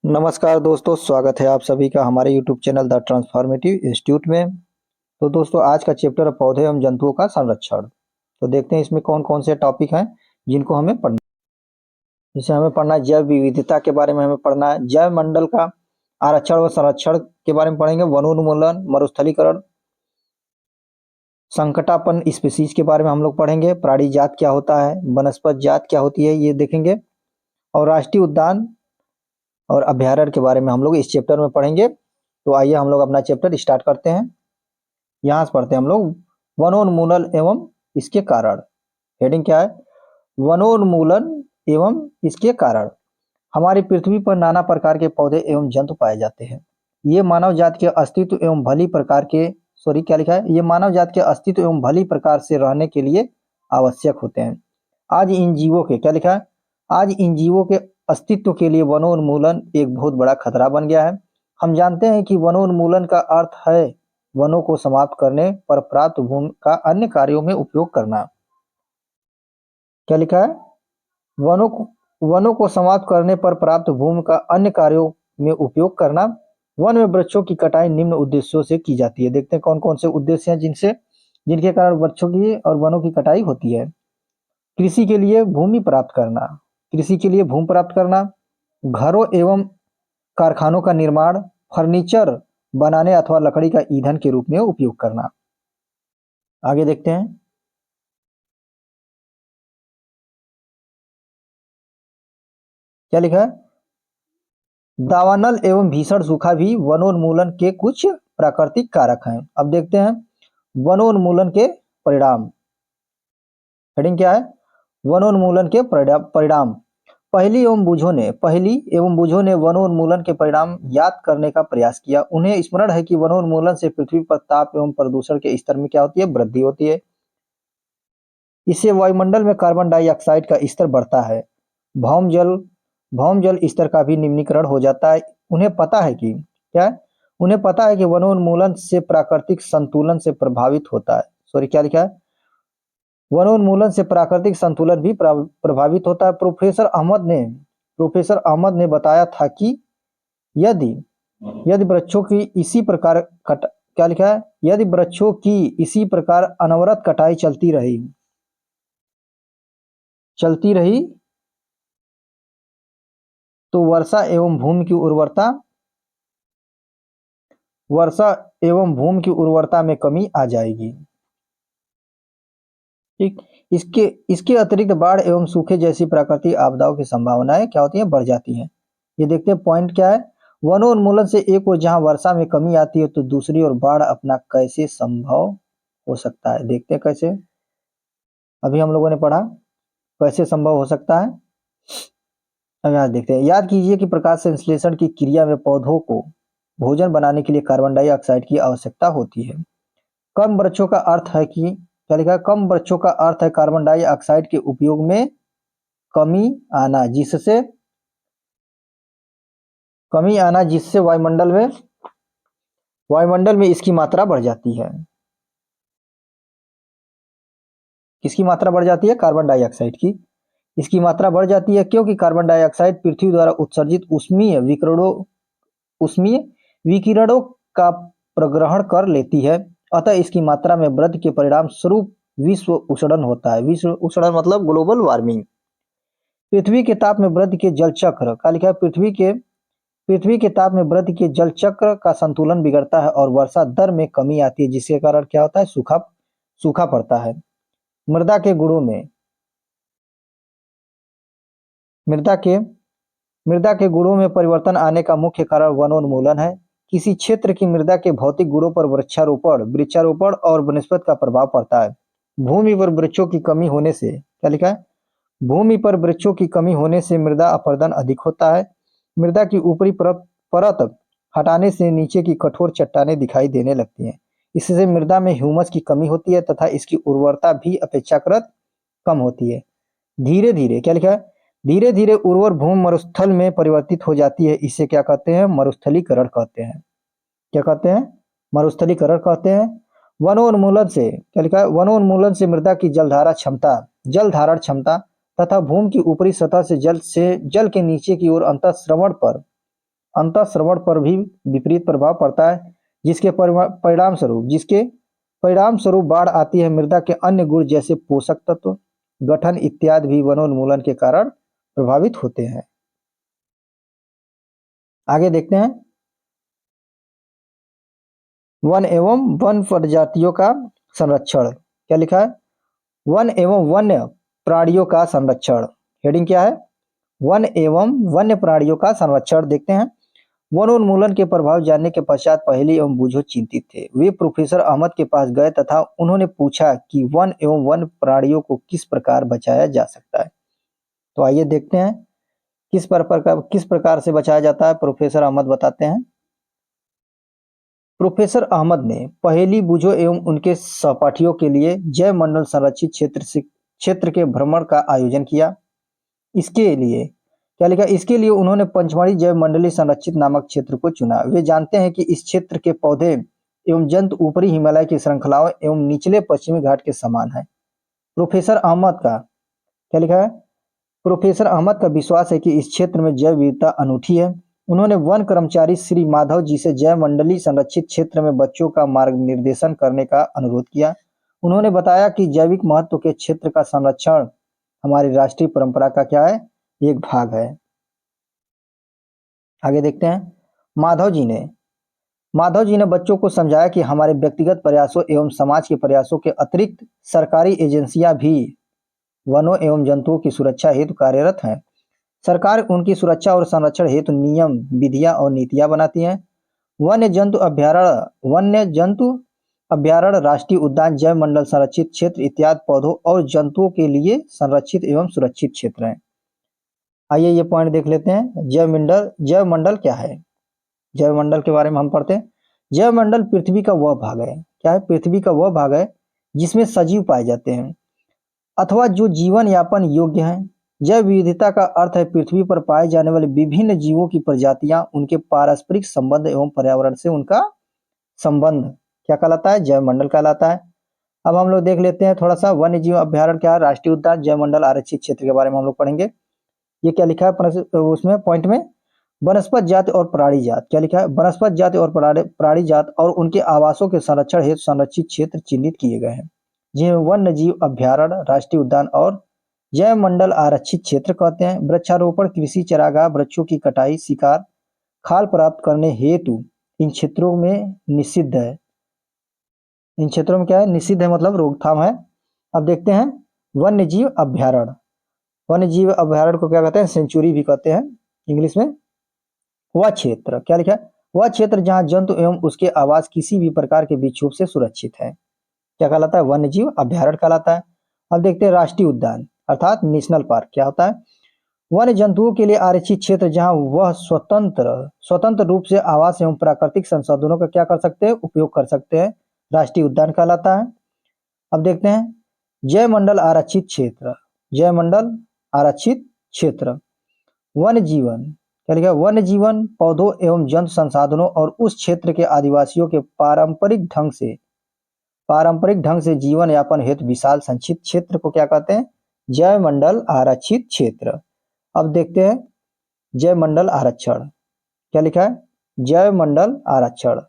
नमस्कार दोस्तों, स्वागत है आप सभी का हमारे YouTube channel the transformative institute में। तो दोस्तों, आज का चैप्टर है पौधे एवं जंतुओं का संरक्षण। तो देखते हैं इसमें कौन कौन से टॉपिक हैं जिनको हमें पढ़ना है। जैसे हमें पढ़ना है जैव विविधता के बारे में, हमें पढ़ना है जैव मंडल का आरक्षण व संरक्षण के बारे में पढ़ेंगे, वनोन्मूलन, मरुस्थलीकरण, संकटापन स्पीसीज के बारे में हम लोग पढ़ेंगे, प्राणी जात क्या होता है, वनस्पत जात क्या होती है ये देखेंगे, और राष्ट्रीय उद्यान और अभ्यारण्य के बारे में हम लोग इस चैप्टर में पढ़ेंगे। तो आइए हम लोग अपना चैप्टर स्टार्ट करते हैं। यहाँ से पढ़ते हैं हम लोग वनोन्मूलन एवं इसके कारण। हेडिंग क्या है? वनोन्मूलन एवं इसके कारण। हमारी पृथ्वी पर नाना प्रकार के पौधे एवं जंतु पाए जाते हैं। ये मानव जाति के अस्तित्व एवं भली प्रकार के क्या लिखा है? ये मानव जाति के अस्तित्व एवं भली प्रकार से रहने के लिए आवश्यक होते हैं। आज इन जीवों के क्या लिखा है? आज इन जीवों के अस्तित्व के लिए वनोन्मूलन एक बहुत बड़ा खतरा बन गया है। हम जानते हैं कि वनोन्मूलन का अर्थ है वनों को समाप्त करने पर प्राप्त भूमि का अन्य कार्यों में उपयोग करना। क्या लिखा है? वनों को समाप्त करने पर प्राप्त भूमि का अन्य कार्यों में उपयोग करना। वन में वृक्षों की कटाई निम्न उद्देश्यों से की जाती है। देखते हैं कौन कौन से उद्देश्य हैं जिनके कारण वृक्षों की और वनों की कटाई होती है। कृषि के लिए भूमि प्राप्त करना, घरों एवं कारखानों का निर्माण, फर्नीचर बनाने अथवा लकड़ी का ईंधन के रूप में उपयोग करना। आगे देखते हैं। क्या लिखा है? दावानल एवं भीषण सूखा भी वनोन्मूलन के कुछ प्राकृतिक कारक हैं। अब देखते हैं वनोन्मूलन के परिणाम। हेडिंग क्या है? वनोन्मूलन के परिणाम। पहली एवं बूझों ने वनोन्मूलन के परिणाम याद करने का प्रयास किया। उन्हें स्मरण है कि वनोन्मूलन से पृथ्वी पर ताप एवं प्रदूषण के स्तर में क्या होती है? वृद्धि होती है। इससे वायुमंडल में कार्बन डाइऑक्साइड का स्तर बढ़ता है। भौम जल स्तर का भी निम्नीकरण हो जाता है। उन्हें पता है कि क्या है? उन्हें पता है कि वनोन्मूलन से प्राकृतिक संतुलन से प्रभावित होता है। क्या लिखा है? वनोन्मूलन से प्राकृतिक संतुलन भी प्रभावित होता है। प्रोफेसर अहमद ने बताया था कि यदि यदि वृक्षों की इसी प्रकार क्या लिखा है? यदि वृक्षों की इसी प्रकार अनवरत कटाई चलती रही तो वर्षा एवं भूमि की उर्वरता में कमी आ जाएगी। ठीक। इसके अतिरिक्त बाढ़ एवं सूखे जैसी प्राकृतिक आपदाओं की संभावनाएं क्या होती हैं? बढ़ जाती हैं। ये देखते हैं पॉइंट क्या है। वनोन्मूलन से एक ओर जहां वर्षा में कमी आती है तो दूसरी ओर बाढ़ अपना कैसे संभव हो सकता है। देखते हैं कैसे। अभी हम लोगों ने पढ़ा कैसे संभव हो सकता है। अब यहाँ देखते हैं। याद कीजिए कि प्रकाश संश्लेषण की क्रिया में पौधों को भोजन बनाने के लिए कार्बन डाइऑक्साइड की आवश्यकता होती है। कम वृक्षों का अर्थ है कि क्या लिखा है? कम वृक्षों का अर्थ है कार्बन डाइऑक्साइड के उपयोग में कमी आना, जिससे वायुमंडल में इसकी मात्रा बढ़ जाती है। किसकी मात्रा बढ़ जाती है? कार्बन डाइऑक्साइड की। इसकी मात्रा बढ़ जाती है क्योंकि कार्बन डाइऑक्साइड पृथ्वी द्वारा उत्सर्जित उष्मीय विकिरणों का प्रग्रहण कर लेती है। अतः इसकी मात्रा में वृद्धि के परिणाम स्वरूप विश्व उष्णन होता है। विश्व उष्णन मतलब ग्लोबल वार्मिंग। पृथ्वी के ताप में वृद्धि के जल चक्र का लिखा है। पृथ्वी के ताप में वृद्धि के जल चक्र का संतुलन बिगड़ता है और वर्षा दर में कमी आती है, जिसके कारण क्या होता है? सूखा पड़ता है। मृदा के गुणों में परिवर्तन आने का मुख्य कारण वनोन्मूलन है। किसी क्षेत्र की मृदा के भौतिक गुणों पर वृक्षारोपण और वनस्पति का प्रभाव पड़ता है। भूमि पर वृक्षों की कमी होने से क्या लिखा है? भूमि पर वृक्षों की कमी होने से मृदा अपरदन अधिक होता है। मृदा की ऊपरी परत हटाने से नीचे की कठोर चट्टानें दिखाई देने लगती हैं। इससे मृदा में ह्यूमस की कमी होती है तथा इसकी उर्वरता भी अपेक्षाकृत कम होती है। धीरे धीरे क्या लिखा है? धीरे धीरे उर्वर भूमि मरुस्थल में परिवर्तित हो जाती है। इसे क्या कहते हैं? मरुस्थलीकरण कहते हैं। क्या कहते हैं? मरुस्थलीकरण कहते हैं। वनोन्मूलन से क्या लिखा है? वनोन्मूलन से मृदा की जल धारण क्षमता तथा भूमि की ऊपरी सतह से जल के नीचे की ओर अंतःस्रवण पर अंतःश्रवण पर भी विपरीत प्रभाव पड़ता है, जिसके परिणाम स्वरूप बाढ़ आती है। मृदा के अन्य गुण जैसे पोषक तत्व, गठन इत्यादि भी वनोन्मूलन के कारण प्रभावित होते हैं। आगे देखते हैं, वन एवं वन प्रजातियों का संरक्षण। क्या लिखा है? वन एवं वन्य प्राणियों का संरक्षण। हेडिंग क्या है? वन एवं वन्य प्राणियों का संरक्षण। देखते हैं, वनोन्मूलन के प्रभाव जानने के पश्चात पहेली एवं बूझो चिंतित थे। वे प्रोफेसर अहमद के पास गए तथा उन्होंने पूछा कि वन एवं वन्य प्राणियों को किस प्रकार बचाया जा सकता है। तो आइए देखते हैं किस प्रकार से बचाया जाता है। प्रोफेसर अहमद बताते हैं। प्रोफेसर अहमद ने पहेली बूझो एवं उनके सहपाठियों के लिए जैव मंडल संरक्षित क्षेत्र के भ्रमण का आयोजन किया। इसके लिए क्या लिखा? इसके लिए उन्होंने पंचमढ़ी जैव मंडली संरक्षित नामक क्षेत्र को चुना। वे जानते हैं कि इस क्षेत्र के पौधे एवं जंतु ऊपरी हिमालय की श्रृंखलाओं एवं निचले पश्चिमी घाट के समान है। प्रोफेसर अहमद का क्या लिखा है? प्रोफेसर अहमद का विश्वास है कि इस क्षेत्र में जैव विविधता अनूठी है। उन्होंने वन कर्मचारी श्री माधव जी से जैव मंडली संरक्षित क्षेत्र में बच्चों का मार्गनिर्देशन करने का अनुरोध किया। उन्होंने बताया कि जैविक महत्व के क्षेत्र का संरक्षण हमारी राष्ट्रीय परंपरा का क्या है? एक भाग है। आगे देखते हैं, माधव जी ने बच्चों को समझाया कि हमारे व्यक्तिगत प्रयासों एवं समाज के प्रयासों के अतिरिक्त सरकारी एजेंसियां भी वनों एवं जंतुओं की सुरक्षा हेतु कार्यरत हैं। सरकार उनकी सुरक्षा और संरक्षण हेतु नियम, विधियां और नीतियां बनाती हैं। वन्य जंतु अभ्यारण्य, राष्ट्रीय उद्यान, जैव मंडल संरक्षित क्षेत्र इत्यादि पौधों और जंतुओं के लिए संरक्षित एवं सुरक्षित क्षेत्र हैं। आइए ये पॉइंट देख लेते हैं। जैव मंडल क्या है? जैव मंडल के बारे में हम पढ़ते हैं। जैव मंडल पृथ्वी का वह भाग है। क्या है? पृथ्वी का वह भाग है जिसमें सजीव पाए जाते हैं अथवा जो जीवन यापन योग्य हैं। जैव विविधता का अर्थ है पृथ्वी पर पाए जाने वाले विभिन्न जीवों की प्रजातियां, उनके पारस्परिक संबंध एवं पर्यावरण से उनका संबंध क्या कहलाता है? जैव मंडल कहलाता है। अब हम लोग देख लेते हैं थोड़ा सा वन्य जीव अभ्यारण्य क्या है, राष्ट्रीय उद्यान, जैव मंडल, आरक्षित क्षेत्र के बारे में हम लोग पढ़ेंगे। ये क्या लिखा है उसमें पॉइंट में? वनस्पत जाति और प्राणी जात। क्या लिखा है? वनस्पत जाति और प्राणी जात और उनके आवासों के संरक्षण हेतु संरक्षित क्षेत्र चिन्हित किए गए हैं, जिन्हें वन्य जीव अभ्यारण्य, राष्ट्रीय उद्यान और जैव मंडल आरक्षित क्षेत्र कहते हैं। वृक्षारोपण, कृषि, चरागाह, वृक्षों की कटाई, शिकार, खाल प्राप्त करने हेतु इन क्षेत्रों में निषिद्ध है। इन क्षेत्रों में क्या है? निषिद्ध है, मतलब रोकथाम है। अब देखते हैं वन्य जीव अभ्यारण्य। वन्य जीव अभ्यारण्य को क्या कहते हैं? सेंचुरी भी कहते हैं इंग्लिश में। वह क्षेत्र क्या लिखा है? वह क्षेत्र जहां जंतु एवं उसके आवास किसी भी प्रकार के विक्षोभ से सुरक्षित है। क्या कहलाता है? वन्य जीव अभ्यारण्य कहलाता है। अब देखते हैं राष्ट्रीय उद्यान अर्थात नेशनल पार्क क्या होता है? वन्य जंतुओं के लिए आरक्षित क्षेत्र जहां वह स्वतंत्र रूप से आवास एवं प्राकृतिक संसाधनों का क्या कर सकते हैं? उपयोग कर सकते हैं, राष्ट्रीय उद्यान कहलाता है। अब देखते हैं जैव मंडल आरक्षित क्षेत्र। जैव मंडल आरक्षित क्षेत्र वन्य जीवन क्या लिखा? वन्य जीवन, पौधों एवं जंतु संसाधनों और उस क्षेत्र के आदिवासियों के पारंपरिक ढंग से जीवन यापन हेतु विशाल संचित क्षेत्र को क्या कहते हैं? जैव मंडल आरक्षित क्षेत्र। अब देखते हैं जैव मंडल आरक्षण। क्या लिखा है? जैव मंडल आरक्षण।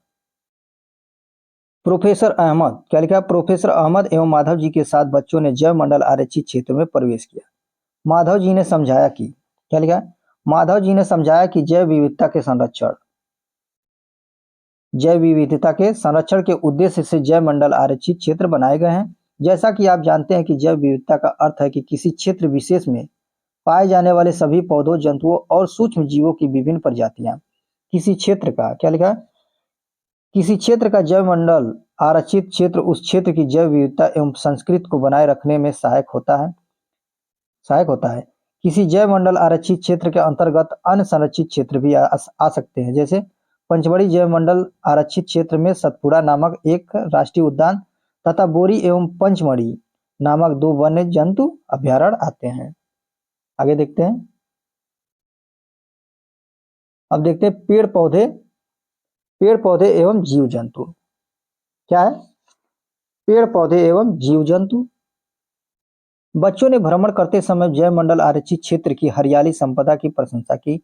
प्रोफेसर अहमद क्या लिखा है? प्रोफेसर अहमद एवं माधव जी के साथ बच्चों ने जैव मंडल आरक्षित क्षेत्र में प्रवेश किया। माधव जी ने समझाया कि क्या लिखा है? माधव जी ने समझाया कि जैव विविधता के संरक्षण के उद्देश्य से जैव मंडल आरक्षित क्षेत्र बनाए गए हैं। जैसा कि आप जानते हैं कि जैव विविधता का अर्थ है कि किसी क्षेत्र विशेष में पाए जाने वाले सभी पौधों, जंतुओं और सूक्ष्म जीवों की विभिन्न प्रजातियां। किसी क्षेत्र का क्या लिखा है? किसी क्षेत्र का जैव मंडल आरक्षित क्षेत्र उस क्षेत्र की जैव विविधता एवं संस्कृति को बनाए रखने में सहायक होता है। किसी जैव मंडल आरक्षित क्षेत्र के अंतर्गत अन्य संरक्षित क्षेत्र भी आ सकते हैं। जैसे पंचमढ़ी जैव मंडल आरक्षित क्षेत्र में सतपुड़ा नामक एक राष्ट्रीय उद्यान तथा बोरी एवं पंचमढ़ी नामक 2 वन्य जंतु अभ्यारण्य आते हैं। आगे देखते हैं। अब देखते हैं पेड़ पौधे एवं जीव जंतु। क्या है? पेड़ पौधे एवं जीव जंतु। बच्चों ने भ्रमण करते समय जैव मंडल आरक्षित क्षेत्र की हरियाली संपदा की प्रशंसा की।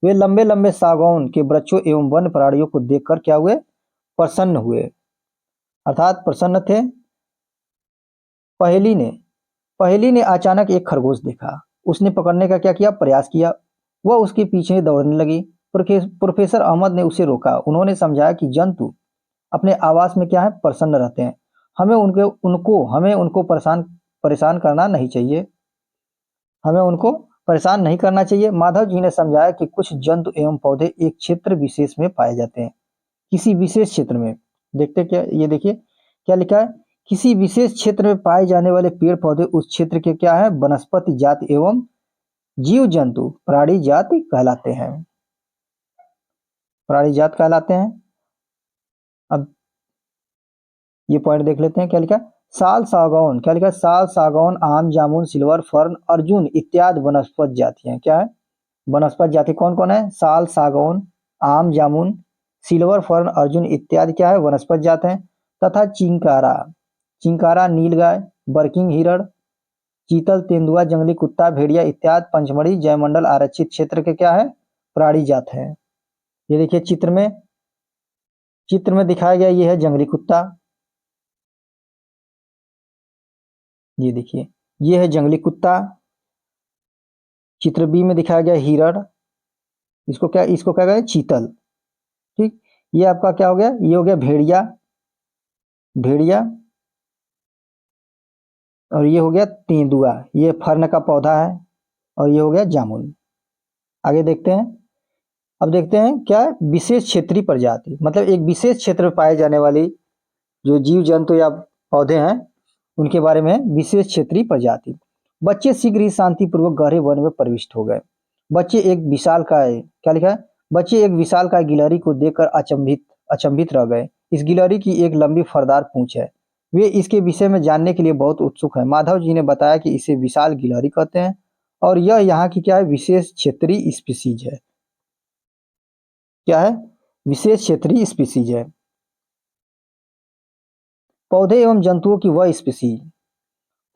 वे लंबे लंबे सागौन के वृक्षों एवं वन्य प्राणियों को देखकर क्या हुए, प्रसन्न हुए, अर्थात प्रसन्न थे। पहेली ने पहेली ने अचानक एक खरगोश देखा। उसने पकड़ने का क्या किया, प्रयास किया। वह उसके पीछे दौड़ने लगी। प्रोफेसर अहमद ने उसे रोका। उन्होंने समझाया कि जंतु अपने आवास में क्या है, प्रसन्न रहते हैं। हमें उनको परेशान करना नहीं चाहिए। हमें उनको परेशान नहीं करना चाहिए। माधव जी ने समझाया कि कुछ जंतु एवं पौधे एक क्षेत्र विशेष में पाए जाते हैं, किसी विशेष क्षेत्र में। देखते क्या, ये देखिए क्या लिखा है, किसी विशेष क्षेत्र में पाए जाने वाले पेड़ पौधे उस क्षेत्र के क्या है, वनस्पति जाति एवं जीव जंतु प्राणी जाति कहलाते हैं। प्राणी जात कहलाते हैं। अब ये पॉइंट देख लेते हैं क्या लिखा है। साल सागौन, क्या लिखा है, साल सागौन आम जामुन सिल्वर फर्न अर्जुन इत्यादि वनस्पति जाति हैं। क्या है, वनस्पति जाति कौन कौन है, साल सागौन आम जामुन सिल्वर फर्न अर्जुन इत्यादि क्या है, वनस्पति जात हैं। तथा चिंकारा, चिंकारा नीलगाय बर्किंग हिरण चीतल तेंदुआ जंगली कुत्ता भेड़िया इत्यादि पंचमढ़ी जयमंडल आरक्षित क्षेत्र के क्या है, प्राणी जात है। ये देखिए चित्र में दिखाया गया, ये है जंगली कुत्ता। ये देखिए ये है जंगली कुत्ता। चित्र बी में दिखाया गया हिरण, इसको क्या गया, चीतल। ठीक, ये आपका क्या हो गया, ये हो गया भेड़िया, भेड़िया। और ये हो गया तेंदुआ, ये फर्न का पौधा है। और ये हो गया जामुन। आगे देखते हैं। अब देखते हैं क्या है, विशेष क्षेत्रीय प्रजाति, मतलब एक विशेष क्षेत्र में पाए जाने वाली जो जीव जंतु या पौधे हैं उनके बारे में विशेष क्षेत्रीय प्रजाति। बच्चे शीघ्र ही शांतिपूर्वक गहरे वन में प्रविष्ट हो गए। बच्चे एक विशालकाय, क्या लिखा है, बच्चे एक विशालकाय गिलहरी को देखकर अचंभित रह गए। इस गिलहरी की एक लंबी फरदार पूंछ है। वे इसके विषय में जानने के लिए बहुत उत्सुक है। माधव जी ने बताया कि इसे विशाल गिलहरी कहते हैं और यह यहाँ की क्या है, विशेष क्षेत्रीय स्पीसीज है। क्या है, विशेष क्षेत्रीय स्पीसीज है। पौधे एवं जंतुओं की वह स्पीसीज,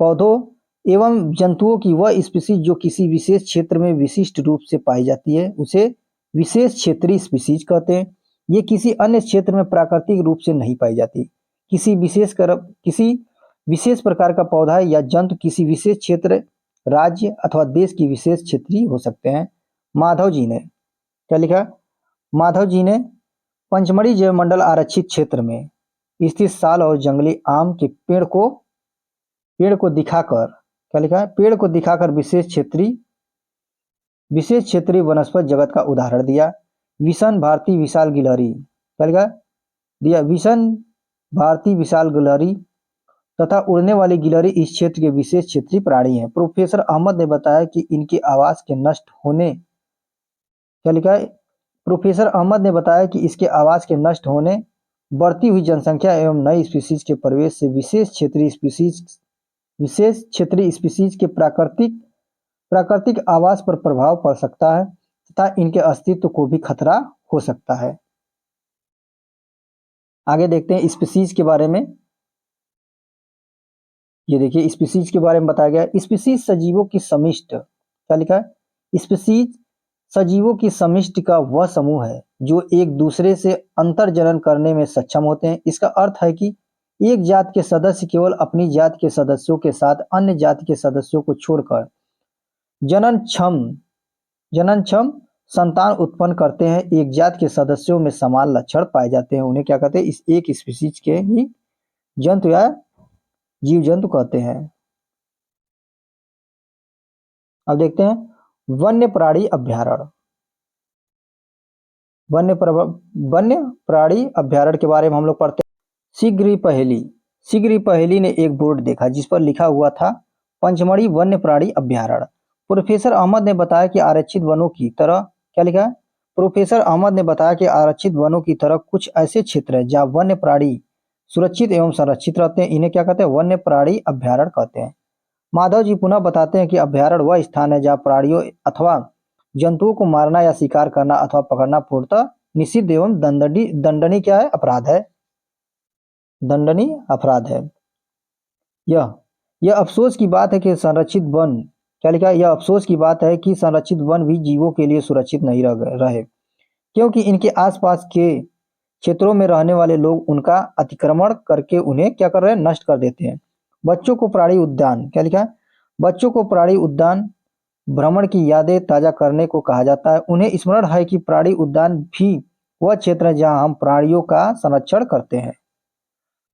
पौधों एवं जंतुओं की वह स्पीसीज जो किसी विशेष क्षेत्र में विशिष्ट रूप से पाई जाती है उसे विशेष क्षेत्रीय स्पीसीज कहते हैं। ये किसी अन्य क्षेत्र में प्राकृतिक रूप से नहीं पाई जाती। किसी विशेष प्रकार का पौधा या जंतु किसी विशेष क्षेत्र, राज्य अथवा देश की विशेष क्षेत्रीय हो सकते हैं। माधव जी ने क्या लिखा, माधव जी ने पंचमढ़ी जैवमंडल आरक्षित क्षेत्र में स्थित साल और जंगली आम के पेड़ को दिखाकर, क्या लिखा है, पेड़ को दिखाकर विशेष क्षेत्रीय वनस्पति जगत का उदाहरण दिया। विशन भारतीय विशाल गिलहरी, क्या लिखा दिया, विशन भारतीय विशाल गिलहरी तथा उड़ने वाली गिलहरी इस क्षेत्र के विशेष क्षेत्रीय प्राणी हैं। प्रोफेसर अहमद ने बताया कि इनके आवास के नष्ट होने, क्या लिखा है, प्रोफेसर अहमद ने बताया कि इसके आवास के नष्ट होने, बढ़ती हुई जनसंख्या एवं नई स्पीसीज के प्रवेश से विशेष क्षेत्रीय स्पीसीज के प्राकृतिक आवास पर प्रभाव पड़ सकता है तथा इनके अस्तित्व को भी खतरा हो सकता है। आगे देखते हैं स्पीसीज के बारे में। ये देखिए स्पीसीज के बारे में बताया गया। स्पीसीज सजीवों की समिष्ट, क्या लिखा है, स्पीसीज सजीवों की समिष्टि का वह समूह है जो एक दूसरे से अंतर जनन करने में सक्षम होते हैं। इसका अर्थ है कि एक जात के सदस्य केवल अपनी जात के सदस्यों के साथ अन्य जाति के सदस्यों को छोड़कर जनन क्षम संतान उत्पन्न करते हैं। एक जात के सदस्यों में समान लक्षण पाए जाते हैं, उन्हें क्या कहते हैं, इस एक स्पीसीज के ही जंतु या जीव जंतु कहते हैं। अब देखते हैं वन्य प्राणी अभ्यारण्य। वन्य प्राणी अभ्यारण्य के बारे में हम लोग पढ़ते हैं। शीघ्र ही पहेली ने एक बोर्ड देखा जिस पर लिखा हुआ था पंचमढ़ी वन्य प्राणी अभ्यारण्य। प्रोफेसर अहमद ने बताया कि आरक्षित वनों की तरह, क्या लिखा है, प्रोफेसर अहमद ने बताया कि आरक्षित वनों की तरह कुछ ऐसे क्षेत्र हैं जहाँ वन्य प्राणी सुरक्षित एवं संरक्षित रहते हैं। इन्हें क्या कहते हैं, वन्य प्राणी अभ्यारण्य कहते हैं। माधव जी पुनः बताते हैं कि अभ्यारण्य वह स्थान है जहाँ प्राणियों अथवा जंतुओं को मारना या शिकार करना अथवा पकड़ना पूर्णतः निषिद्ध एवं दंडनीय क्या है, अपराध है, दंडनीय अपराध है। यह अफसोस की बात है कि संरक्षित वन क्या लिखा है, यह अफसोस की बात है कि संरक्षित वन भी जीवों के लिए सुरक्षित नहीं रहे, क्योंकि इनके आसपास के क्षेत्रों में रहने वाले लोग उनका अतिक्रमण करके उन्हें क्या कर रहे हैं, नष्ट कर देते हैं। बच्चों को प्राणी उद्यान, क्या लिखा है, बच्चों को प्राणी उद्यान भ्रमण की यादें ताजा करने को कहा जाता है। उन्हें स्मरण है कि प्राणी उद्यान भी वह क्षेत्र है जहां हम प्राणियों का संरक्षण करते हैं।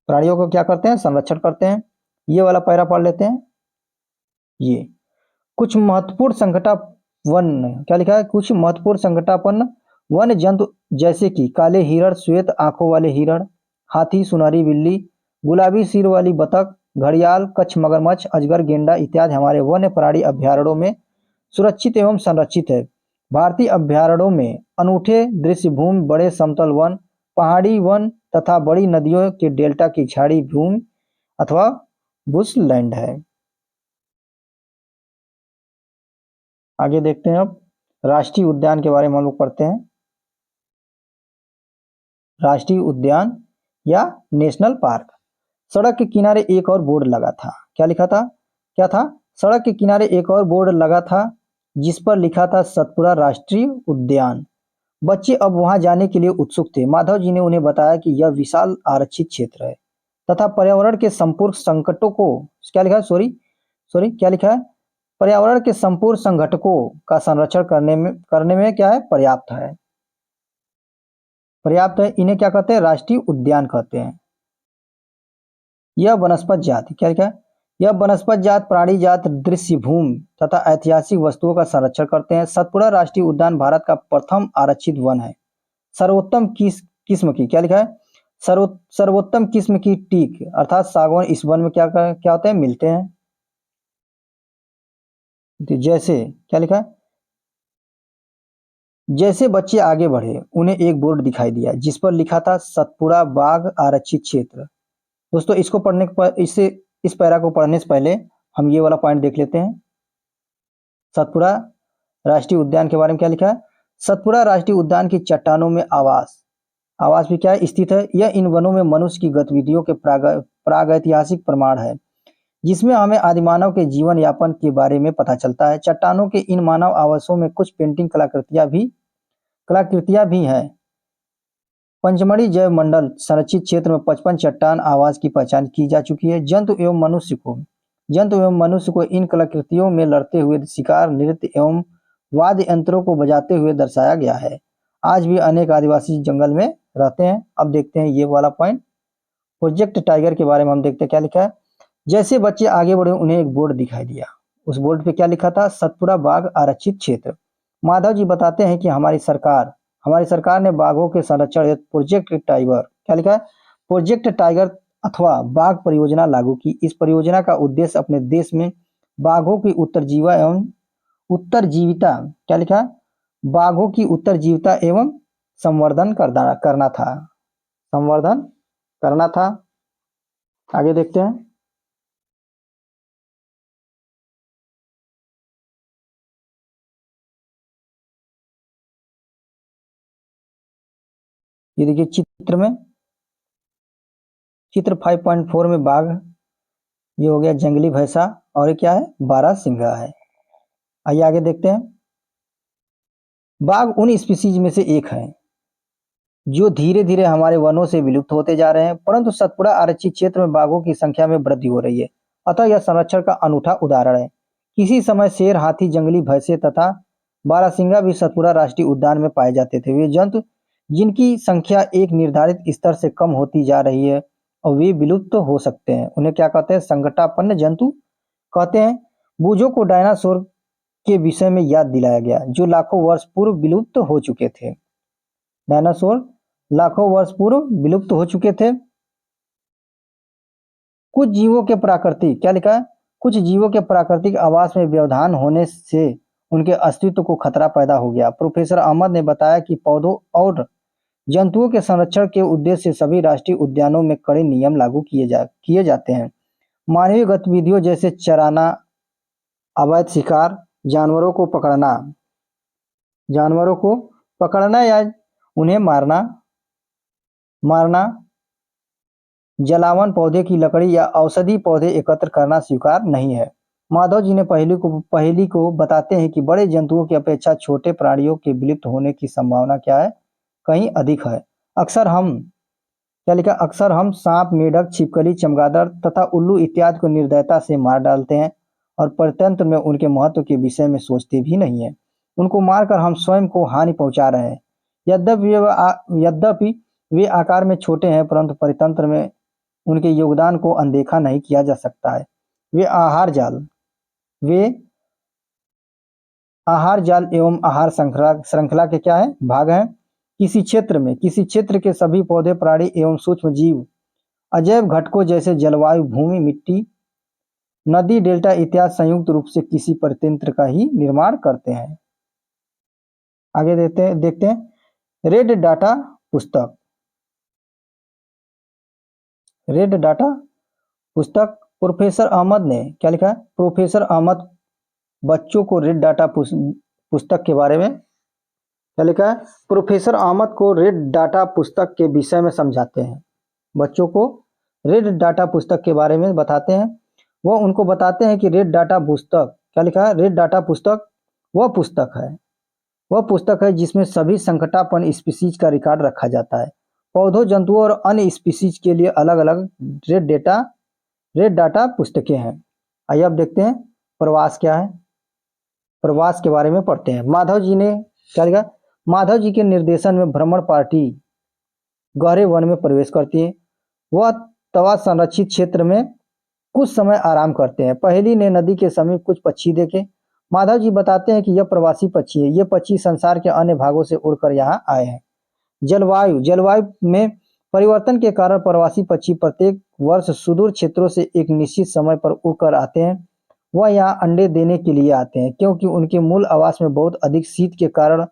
प्राणियों को क्या करते हैं, संरक्षण करते हैं। ये वाला पैरा पढ़ लेते हैं। ये कुछ महत्वपूर्ण संकटापन्न, क्या लिखा है, कुछ महत्वपूर्ण संकटापन्न वन जंतु जैसे कि काले हिरण, श्वेत आंखों वाले हिरण, हाथी, सुनहरी बिल्ली, गुलाबी सिर वाली बतख, घड़ियाल, कच्छ मगरमच्छ, अजगर, गेंडा इत्यादि हमारे वन्य प्राणी अभ्यारण्यों में सुरक्षित एवं संरक्षित है। भारतीय अभ्यारण्यों में अनूठे दृश्य भूमि, बड़े समतल वन, पहाड़ी वन तथा बड़ी नदियों के डेल्टा की झाड़ी भूमि अथवा बुशलैंड है। आगे देखते हैं अब राष्ट्रीय उद्यान के बारे में हम लोग पढ़ते हैं। राष्ट्रीय उद्यान या नेशनल पार्क। सड़क के किनारे एक और बोर्ड लगा था। क्या लिखा था, क्या था, सड़क के किनारे एक और बोर्ड लगा था जिस पर लिखा था सतपुड़ा राष्ट्रीय उद्यान। बच्चे अब वहां जाने के लिए उत्सुक थे। माधव जी ने उन्हें बताया कि यह विशाल आरक्षित क्षेत्र है तथा पर्यावरण के संपूर्ण संकटों को, क्या लिखा है, सॉरी सॉरी क्या लिखा है, पर्यावरण के संपूर्ण संघटकों का संरक्षण करने में क्या है, पर्याप्त है, पर्याप्त है। इन्हें क्या कहते हैं, राष्ट्रीय उद्यान कहते हैं। यह वनस्पत जाति, क्या लिखा है, यह वनस्पत जात, प्राणी जात, दृश्य भूमि तथा ऐतिहासिक वस्तुओं का संरक्षण करते हैं। सतपुड़ा राष्ट्रीय उद्यान भारत का प्रथम आरक्षित वन है। सर्वोत्तम किस्म की, क्या लिखा है, सर्वोत्तम किस्म की टीक अर्थात सागवान इस वन में क्या होते हैं, मिलते हैं। तो जैसे क्या लिखा है, जैसे बच्चे आगे बढ़े उन्हें एक बोर्ड दिखाई दिया जिस पर लिखा था सतपुड़ा बाघ आरक्षित क्षेत्र। दोस्तों इसको पढ़ने के इससे इस पैरा को पढ़ने से पहले हम ये वाला पॉइंट देख लेते हैं। सतपुड़ा राष्ट्रीय उद्यान के बारे में क्या लिखा है, सतपुड़ा राष्ट्रीय उद्यान की चट्टानों में आवास आवास भी क्या है, स्थित है। यह इन वनों में मनुष्य की गतिविधियों के प्रागैतिहासिक प्रमाण है जिसमें हमें आदिमानव के जीवन यापन के बारे में पता चलता है। चट्टानों के इन मानव आवासों में कुछ पेंटिंग कलाकृतियां भी हैं। पंचमढ़ी जैव मंडल संरक्षित क्षेत्र में 55 चट्टान आवास की पहचान की जा चुकी है। जंतु एवं मनुष्य को इन कलाकृतियों में लड़ते हुए शिकार, नृत्य एवं वाद्य यंत्रों को बजाते हुए दर्शाया गया है। आज भी अनेक आदिवासी जंगल में रहते हैं। अब देखते हैं ये वाला पॉइंट, प्रोजेक्ट टाइगर के बारे में हम देखते हैं क्या लिखा है। जैसे बच्चे आगे बढ़े उन्हें एक बोर्ड दिखाई दिया। उस बोर्ड पे क्या लिखा था, सतपुड़ा बाघ आरक्षित क्षेत्र। माधव जी बताते हैं कि हमारी सरकार ने बाघों के संरक्षण हेतु प्रोजेक्ट टाइगर, क्या लिखा है, प्रोजेक्ट टाइगर अथवा बाघ परियोजना लागू की। इस परियोजना का उद्देश्य अपने देश में बाघों की उत्तरजीविता, क्या लिखा है, बाघों की उत्तरजीविता एवं संवर्धन करना था। आगे देखते हैं। ये देखिए चित्र 5.4 में बाघ, ये हो गया जंगली भैंसा और ये क्या है, बारहसिंगा है। आइए आगे देखते हैं। बाघ उन स्पीसीज में से एक है जो धीरे धीरे हमारे वनों से विलुप्त होते जा रहे हैं, परंतु सतपुड़ा आरक्षित क्षेत्र में बाघों की संख्या में वृद्धि हो रही है। अतः यह संरक्षण का अनूठा उदाहरण है। किसी समय शेर, हाथी, जंगली भैंसे तथा बारहसिंगा भी सतपुड़ा राष्ट्रीय उद्यान में पाए जाते थे। वे जंतु जिनकी संख्या एक निर्धारित स्तर से कम होती जा रही है और वे विलुप्त हो सकते हैं, उन्हें क्या कहते हैं, संकटापन्न जंतु कहते हैं। बूझों को डायनासोर के विषय में याद दिलाया गया जो लाखों वर्ष पूर्व विलुप्त हो चुके थे। डायनासोर लाखों वर्ष पूर्व विलुप्त हो चुके थे। कुछ जीवों के प्राकृतिक, क्या लिखा है, कुछ जीवों के प्राकृतिक आवास में व्यवधान होने से उनके अस्तित्व को खतरा पैदा हो गया। प्रोफेसर अहमद ने बताया कि पौधों और जंतुओं के संरक्षण के उद्देश्य से सभी राष्ट्रीय उद्यानों में कड़े नियम लागू किए जाते हैं। मानवीय गतिविधियों जैसे चराना, अवैध शिकार, जानवरों को पकड़ना या उन्हें मारना, जलावन, पौधे की लकड़ी या औषधि पौधे एकत्र करना स्वीकार नहीं है। माधव जी ने पहेली को बताते हैं कि बड़े जंतुओं की अपेक्षा छोटे प्राणियों के विलुप्त होने की संभावना क्या है, कहीं अधिक है। अक्सर हम क्या लिखा, अक्सर हम सांप, मेढक, छिपकली, चमगादड़ तथा उल्लू इत्यादि को निर्दयता से मार डालते हैं और परतंत्र में उनके महत्व के विषय में सोचते भी नहीं है। उनको मारकर हम स्वयं को हानि पहुंचा रहे हैं। यद्यपि वे आकार में छोटे हैं, परंतु परितंत्र में उनके योगदान को अनदेखा नहीं किया जा सकता है। वे आहार जाल एवं आहार श्रृंखला के क्या है, भाग हैं। किसी क्षेत्र के सभी पौधे, प्राणी एवं सूक्ष्म जीव अजैव घटकों जैसे जलवायु, भूमि, मिट्टी, नदी, डेल्टा इत्यादि संयुक्त रूप से किसी परितंत्र का ही निर्माण करते हैं। आगे देखते हैं रेड डाटा पुस्तक। रेड डाटा पुस्तक प्रोफेसर अहमद ने क्या लिखा है, प्रोफेसर अहमद बच्चों को रेड डाटा पुस्तक के बारे में क्या लिखा है, प्रोफेसर अहमद को रेड डाटा पुस्तक के विषय में समझाते हैं। बच्चों को रेड डाटा पुस्तक के बारे में बताते हैं। वो उनको बताते हैं कि रेड डाटा पुस्तक क्या लिखा है, रेड डाटा पुस्तक वह पुस्तक है जिसमें सभी संकटापन स्पीसीज का रिकॉर्ड रखा जाता है। पौधों, जंतुओं और अन्य स्पीसीज के लिए अलग अलग रेड डाटा पुस्तकें हैं। आइए अब देखते हैं प्रवास क्या है। प्रवास के बारे में पढ़ते हैं। माधव जी ने क्या लिखा, माधव जी के निर्देशन में भ्रमण पार्टी गहरे वन में प्रवेश करती है। वह तवा संरक्षित क्षेत्र में कुछ समय आराम करते हैं। पहेली ने नदी के समीप कुछ पक्षी देखे। माधव जी बताते हैं कि यह प्रवासी पक्षी है। ये पक्षी संसार के अन्य भागों से उड़कर यहाँ आए हैं। जलवायु में परिवर्तन के कारण प्रवासी पक्षी प्रत्येक वर्ष सुदूर क्षेत्रों से एक निश्चित समय पर उड़कर आते हैं। वह यहाँ अंडे देने के लिए आते हैं, क्योंकि उनके मूल आवास में बहुत अधिक शीत के कारण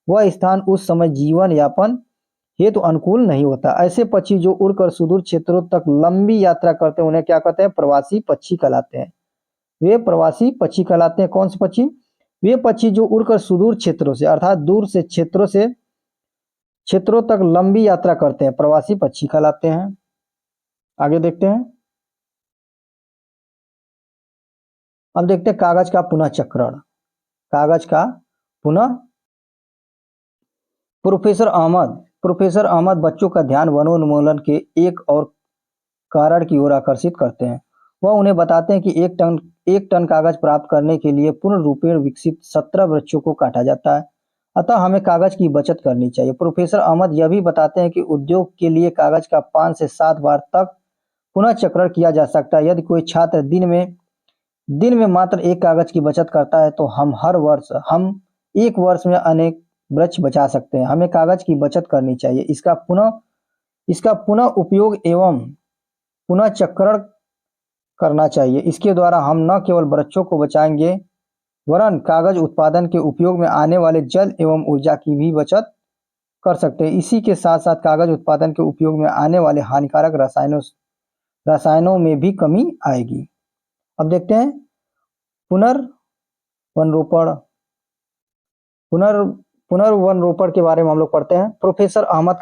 वह स्थान उस समय जीवन यापन हेतु अनुकूल नहीं होता। ऐसे पक्षी जो उड़कर सुदूर क्षेत्रों तक लंबी यात्रा करते हैं, उन्हें क्या कहते हैं, प्रवासी पक्षी कहलाते हैं। वे प्रवासी पक्षी कहलाते हैं। कौन से पक्षी? वे पक्षी जो उड़कर सुदूर क्षेत्रों से अर्थात दूर से क्षेत्रों तक लंबी यात्रा करते हैं, प्रवासी पक्षी कहलाते हैं। आगे देखते हैं। अब देखते हैं कागज का पुनः चक्रण। कागज का पुनः प्रोफेसर अहमद बच्चों का ध्यान वनोन्मूलन के एक और कारण की ओर आकर्षित करते हैं। वह उन्हें बताते हैं कि एक टन कागज प्राप्त करने के लिए पूर्ण रूपेण विकसित 17 वृक्षों को काटा जाता है। अतः हमें कागज की बचत करनी चाहिए। प्रोफेसर अहमद यह भी बताते हैं कि उद्योग के लिए कागज का 5 से 7 बार तक पुनः चक्रण किया जा सकता है। यदि कोई छात्र दिन में मात्र एक कागज की बचत करता है तो हम एक वर्ष में अनेक वृक्ष बचा सकते हैं। हमें कागज की बचत करनी चाहिए, इसका पुनः उपयोग एवं पुनः चक्रण करना चाहिए। इसके द्वारा हम न केवल वृक्षों को बचाएंगे, वरन कागज उत्पादन के उपयोग में आने वाले जल एवं ऊर्जा की भी बचत कर सकते हैं। इसी के साथ साथ कागज उत्पादन के उपयोग में आने वाले हानिकारक रसायनों में भी कमी आएगी। अब देखते हैं पुनर्वनरोपण के बारे में हम लोग पढ़ते हैं। प्रोफेसर अहमद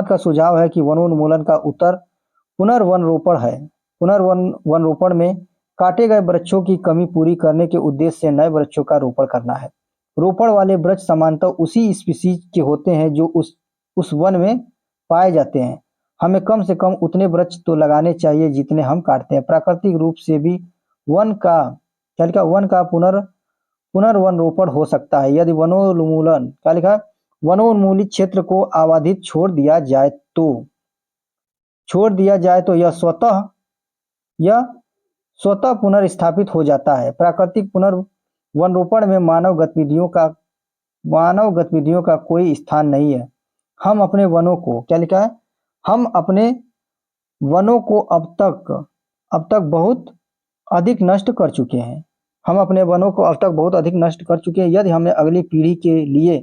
का सुझाव है कि वनोन्मूलन का उत्तर पुनर्वनरोपण है। पुनर्वनरोपण में काटे गए वृक्षों की कमी पूरी करने के उद्देश्य से नए वृक्षों का रोपण करना है। रोपण वाले वृक्ष सामान्यतः उसी स्पीसीज के होते हैं जो उस वन में पाए जाते हैं। हमें कम से कम उतने वृक्ष तो लगाने चाहिए जितने हम काटते हैं। प्राकृतिक रूप से भी वन का पुनर्वनरोपण हो सकता है। यदि वनोन्मूलित क्षेत्र को आबादित छोड़ दिया जाए तो यह स्वतः पुनर्स्थापित हो जाता है। प्राकृतिक पुनर्वनरोपण में मानव गतिविधियों का कोई स्थान नहीं है। हम अपने वनों को अब तक बहुत अधिक नष्ट कर चुके हैं। यदि हमें अगली पीढ़ी के लिए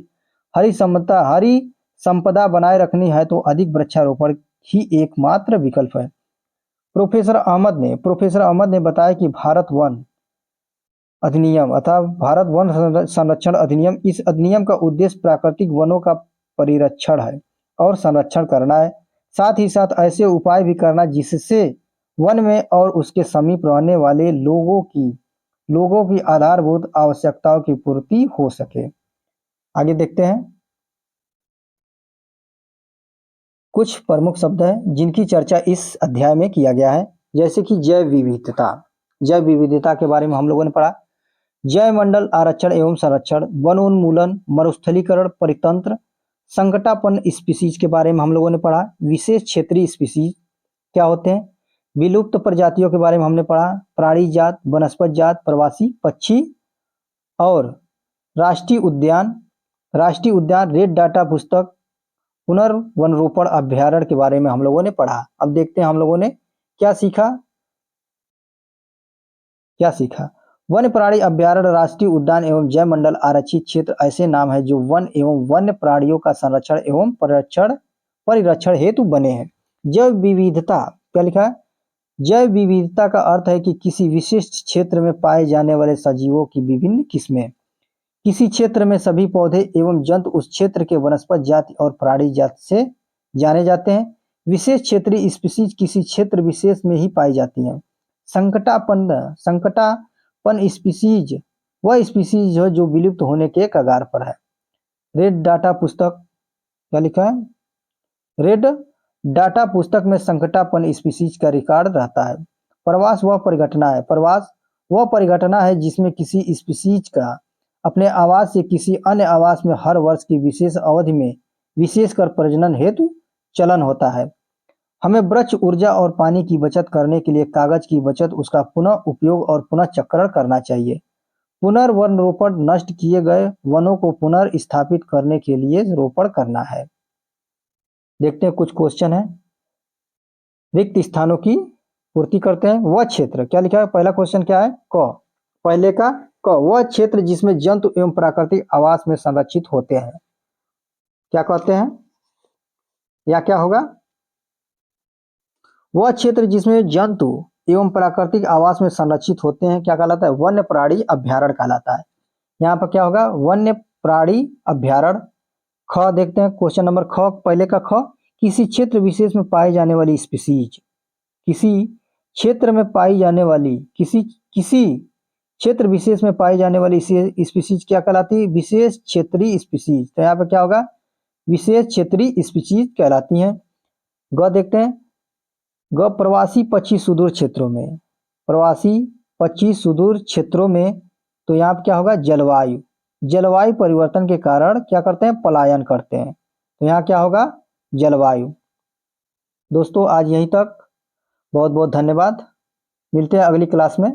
हरी संपदा बनाए रखनी है तो अधिक वृक्षारोपण ही एकमात्र विकल्प है। प्रोफेसर अहमद ने बताया कि भारत वन संरक्षण अधिनियम, इस अधिनियम का उद्देश्य प्राकृतिक वनों का परिरक्षण है और संरक्षण करना है। साथ ही साथ ऐसे उपाय भी करना जिससे वन में और उसके समीप रहने वाले लोगों की आधारभूत आवश्यकताओं की पूर्ति हो सके। आगे देखते हैं, कुछ प्रमुख शब्द हैं जिनकी चर्चा इस अध्याय में किया गया है, जैसे कि जैव विविधता। जैव विविधता के बारे में हम लोगों ने पढ़ा। जैव मंडल आरक्षण एवं संरक्षण, वनोन्मूलन, मरुस्थलीकरण परितंत्र, संकटापन्न स्पीसीज के बारे में हम लोगों ने पढ़ा। विशेष क्षेत्रीय स्पीसीज क्या होते हैं, विलुप्त प्रजातियों के बारे में हमने पढ़ा। प्राणी जात, वनस्पत जात, प्रवासी पक्षी और राष्ट्रीय उद्यान। राष्ट्रीय उद्यान रेड डाटा पुस्तक पुनर्वनरोपण अभ्यारण्य के बारे में हम लोगों ने पढ़ा। अब देखते हैं हम लोगों ने क्या सीखा। वन्य प्राणी अभ्यारण्य, राष्ट्रीय उद्यान एवं जैव मंडल आरक्षित क्षेत्र ऐसे नाम है जो वन एवं वन्य प्राणियों का संरक्षण एवं परिरक्षण हेतु बने हैं। जैव विविधता क्या लिखा है, जैव विविधता का अर्थ है कि किसी विशिष्ट क्षेत्र में पाए जाने वाले सजीवों की विभिन्न किस्में। किसी क्षेत्र में सभी पौधे एवं जंतु उस क्षेत्र के वनस्पत जाति और प्राणी जाति से जाने जाते हैं। विशेष क्षेत्रीय स्पीसीज किसी क्षेत्र विशेष में ही पाई जाती हैं। संकटापन्न स्पीसीज वह स्पीसीज है जो विलुप्त होने के कगार पर है। रेड डाटा पुस्तक क्या लिखा है, रेड डाटा पुस्तक में संकटापन्न स्पीसीज का रिकॉर्ड रहता है। प्रवास वह परिघटना है जिसमें किसी स्पीसीज का अपने आवास से किसी अन्य आवास में हर वर्ष की विशेष अवधि में विशेषकर प्रजनन हेतु चलन होता है। हमें वृक्ष ऊर्जा और पानी की बचत करने के लिए कागज की बचत, उसका पुनः उपयोग और पुनः चक्रण करना चाहिए। पुनर्वनरोपण नष्ट किए गए वनों को पुनर्स्थापित करने के लिए रोपण करना है। देखते हैं कुछ क्वेश्चन है, रिक्त स्थानों की पूर्ति करते हैं। वह क्षेत्र क्या लिखा है, पहला क्वेश्चन क्या है, क पहले का क, वह क्षेत्र जिसमें जंतु एवं प्राकृतिक आवास में संरक्षित होते हैं। क्या कहते हैं, या क्या होगा, वह क्षेत्र जिसमें जंतु एवं प्राकृतिक आवास में संरक्षित होते हैं क्या कहलाता है, वन्य प्राणी अभ्यारण्य कहलाता है। यहाँ पर क्या होगा, वन्य प्राणी अभ्यारण्य। ख देखते हैं क्वेश्चन नंबर ख, पहले का ख, किसी क्षेत्र विशेष में पाई जाने वाली स्पीसीज। किसी क्षेत्र में पाई जाने वाली किसी क्षेत्र विशेष में पाई जाने वाली स्पीसीज क्या कहलाती है, विशेष क्षेत्रीय स्पीसीज। तो यहाँ पर क्या होगा, विशेष क्षेत्रीय स्पीसीज कहलाती हैं। ग देखते हैं, ग प्रवासी पक्षी सुदूर क्षेत्रों में। प्रवासी पक्षी सुदूर क्षेत्रों में, तो यहाँ पर क्या होगा, जलवायु परिवर्तन के कारण क्या करते हैं, पलायन करते हैं। तो यहाँ क्या होगा, जलवायु। दोस्तों आज यहीं तक, बहुत बहुत धन्यवाद, मिलते हैं अगली क्लास में।